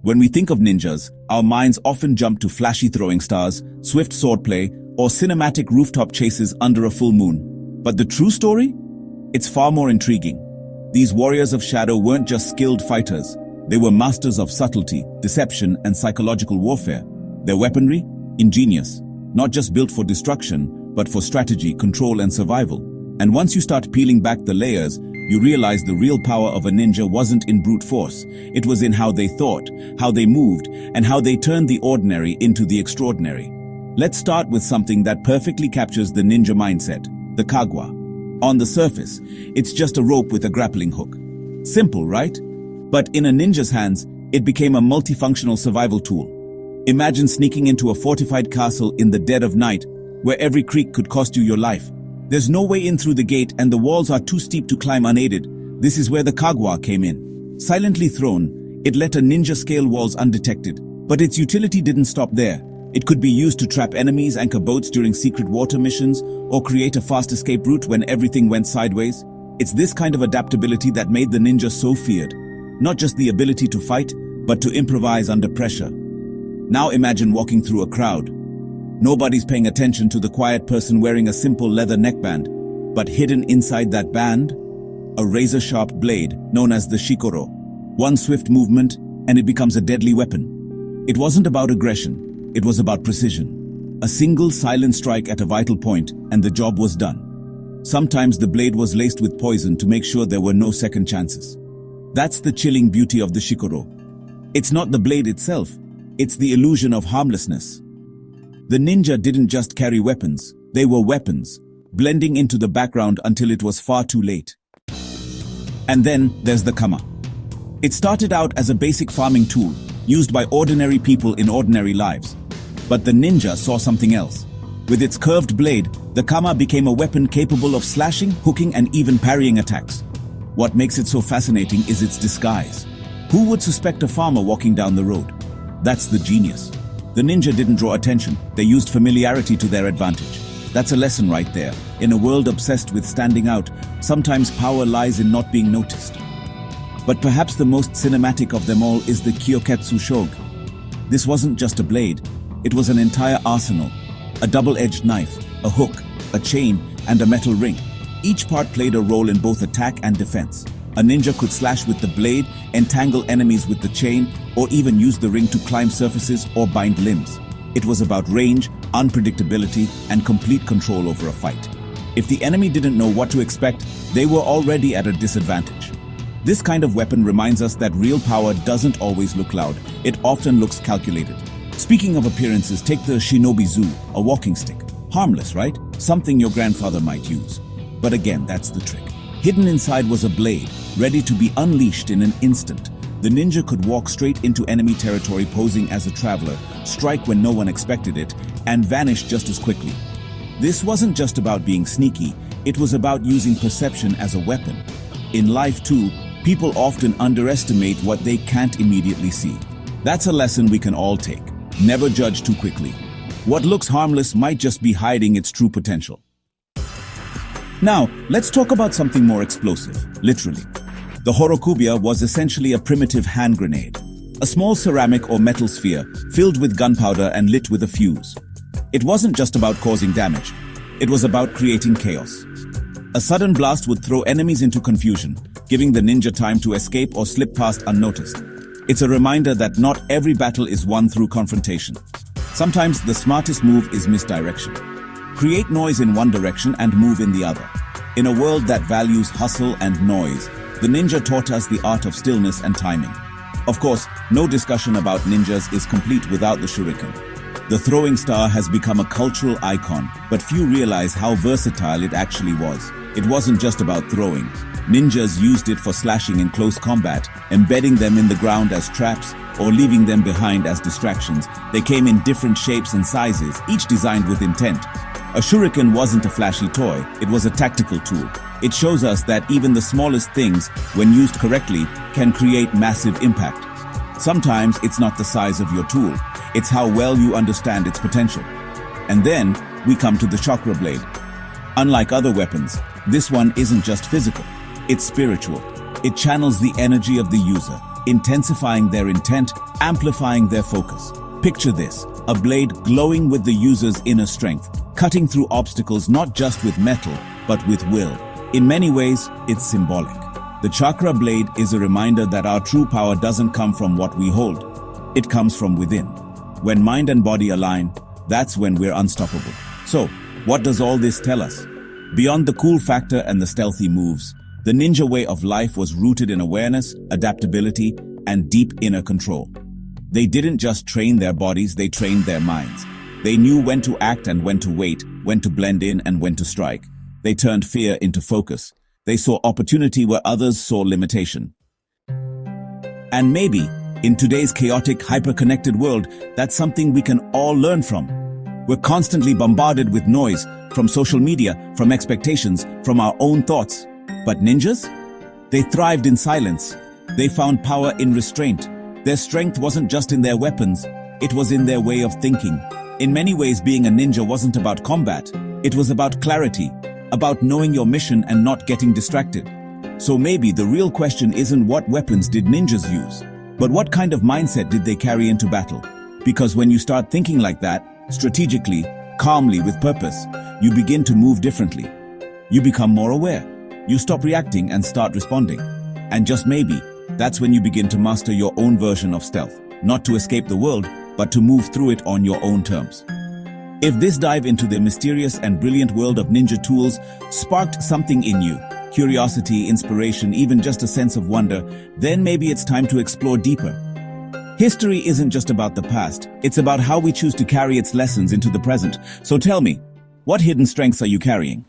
When we think of ninjas, our minds often jump to flashy throwing stars, swift swordplay, or cinematic rooftop chases under a full moon. But the true story? It's far more intriguing. These warriors of shadow weren't just skilled fighters. They were masters of subtlety, deception, and psychological warfare. Their weaponry? Ingenious. Not just built for destruction, but for strategy, control, and survival. And once you start peeling back the layers, you realize the real power of a ninja wasn't in brute force. It was in how they thought, how they moved, and how they turned the ordinary into the extraordinary. Let's start with something that perfectly captures the ninja mindset, the kagwa. On the surface, it's just a rope with a grappling hook. Simple, right? But in a ninja's hands, it became a multifunctional survival tool. Imagine sneaking into a fortified castle in the dead of night, where every creak could cost you your life. There's no way in through the gate and the walls are too steep to climb unaided. This is where the kagwa came in. Silently thrown, it let a ninja scale walls undetected. But its utility didn't stop there. It could be used to trap enemies, anchor boats during secret water missions, or create a fast escape route when everything went sideways. It's this kind of adaptability that made the ninja so feared. Not just the ability to fight, but to improvise under pressure. Now imagine walking through a crowd. Nobody's paying attention to the quiet person wearing a simple leather neckband, but hidden inside that band, a razor-sharp blade known as the shikoro. One swift movement, and it becomes a deadly weapon. It wasn't about aggression, it was about precision. A single silent strike at a vital point, and the job was done. Sometimes the blade was laced with poison to make sure there were no second chances. That's the chilling beauty of the shikoro. It's not the blade itself, it's the illusion of harmlessness. The ninja didn't just carry weapons, they were weapons, blending into the background until it was far too late. And then there's the kama. It started out as a basic farming tool, used by ordinary people in ordinary lives. But the ninja saw something else. With its curved blade, the kama became a weapon capable of slashing, hooking, and even parrying attacks. What makes it so fascinating is its disguise. Who would suspect a farmer walking down the road? That's the genius. The ninja didn't draw attention, they used familiarity to their advantage. That's a lesson right there. In a world obsessed with standing out, sometimes power lies in not being noticed. But perhaps the most cinematic of them all is the Kyoketsu Shoge. This wasn't just a blade, it was an entire arsenal. A double-edged knife, a hook, a chain, and a metal ring. Each part played a role in both attack and defense. A ninja could slash with the blade, entangle enemies with the chain, or even use the ring to climb surfaces or bind limbs. It was about range, unpredictability, and complete control over a fight. If the enemy didn't know what to expect, they were already at a disadvantage. This kind of weapon reminds us that real power doesn't always look loud, it often looks calculated. Speaking of appearances, take the shinobi-zu, a walking stick. Harmless, right? Something your grandfather might use. But again, that's the trick. Hidden inside was a blade, ready to be unleashed in an instant. The ninja could walk straight into enemy territory posing as a traveler, strike when no one expected it, and vanish just as quickly. This wasn't just about being sneaky, it was about using perception as a weapon. In life too, people often underestimate what they can't immediately see. That's a lesson we can all take. Never judge too quickly. What looks harmless might just be hiding its true potential. Now, let's talk about something more explosive, literally. The horokubya was essentially a primitive hand grenade. A small ceramic or metal sphere filled with gunpowder and lit with a fuse. It wasn't just about causing damage. It was about creating chaos. A sudden blast would throw enemies into confusion, giving the ninja time to escape or slip past unnoticed. It's a reminder that not every battle is won through confrontation. Sometimes the smartest move is misdirection. Create noise in one direction and move in the other. In a world that values hustle and noise, the ninja taught us the art of stillness and timing. Of course, no discussion about ninjas is complete without the shuriken. The throwing star has become a cultural icon, but few realize how versatile it actually was. It wasn't just about throwing. Ninjas used it for slashing in close combat, embedding them in the ground as traps, or leaving them behind as distractions. They came in different shapes and sizes, each designed with intent. A shuriken wasn't a flashy toy, it was a tactical tool. It shows us that even the smallest things, when used correctly, can create massive impact. Sometimes it's not the size of your tool, it's how well you understand its potential. And then, we come to the chakra blade. Unlike other weapons, this one isn't just physical, it's spiritual. It channels the energy of the user, intensifying their intent, amplifying their focus. Picture this, a blade glowing with the user's inner strength, cutting through obstacles not just with metal, but with will. In many ways, it's symbolic. The chakra blade is a reminder that our true power doesn't come from what we hold. It comes from within. When mind and body align, that's when we're unstoppable. So, what does all this tell us? Beyond the cool factor and the stealthy moves, the ninja way of life was rooted in awareness, adaptability, and deep inner control. They didn't just train their bodies, they trained their minds. They knew when to act and when to wait, when to blend in and when to strike. They turned fear into focus. They saw opportunity where others saw limitation. And maybe, in today's chaotic, hyper-connected world, that's something we can all learn from. We're constantly bombarded with noise, from social media, from expectations, from our own thoughts. But ninjas? They thrived in silence. They found power in restraint. Their strength wasn't just in their weapons, it was in their way of thinking. In many ways, being a ninja wasn't about combat. It was about clarity, about knowing your mission and not getting distracted. So maybe the real question isn't what weapons did ninjas use, but what kind of mindset did they carry into battle? Because when you start thinking like that, strategically, calmly, with purpose, you begin to move differently. You become more aware. You stop reacting and start responding. And just maybe, that's when you begin to master your own version of stealth. Not to escape the world, but to move through it on your own terms. If this dive into the mysterious and brilliant world of ninja tools sparked something in you, curiosity, inspiration, even just a sense of wonder, then maybe it's time to explore deeper. History isn't just about the past, it's about how we choose to carry its lessons into the present. So tell me, what hidden strengths are you carrying?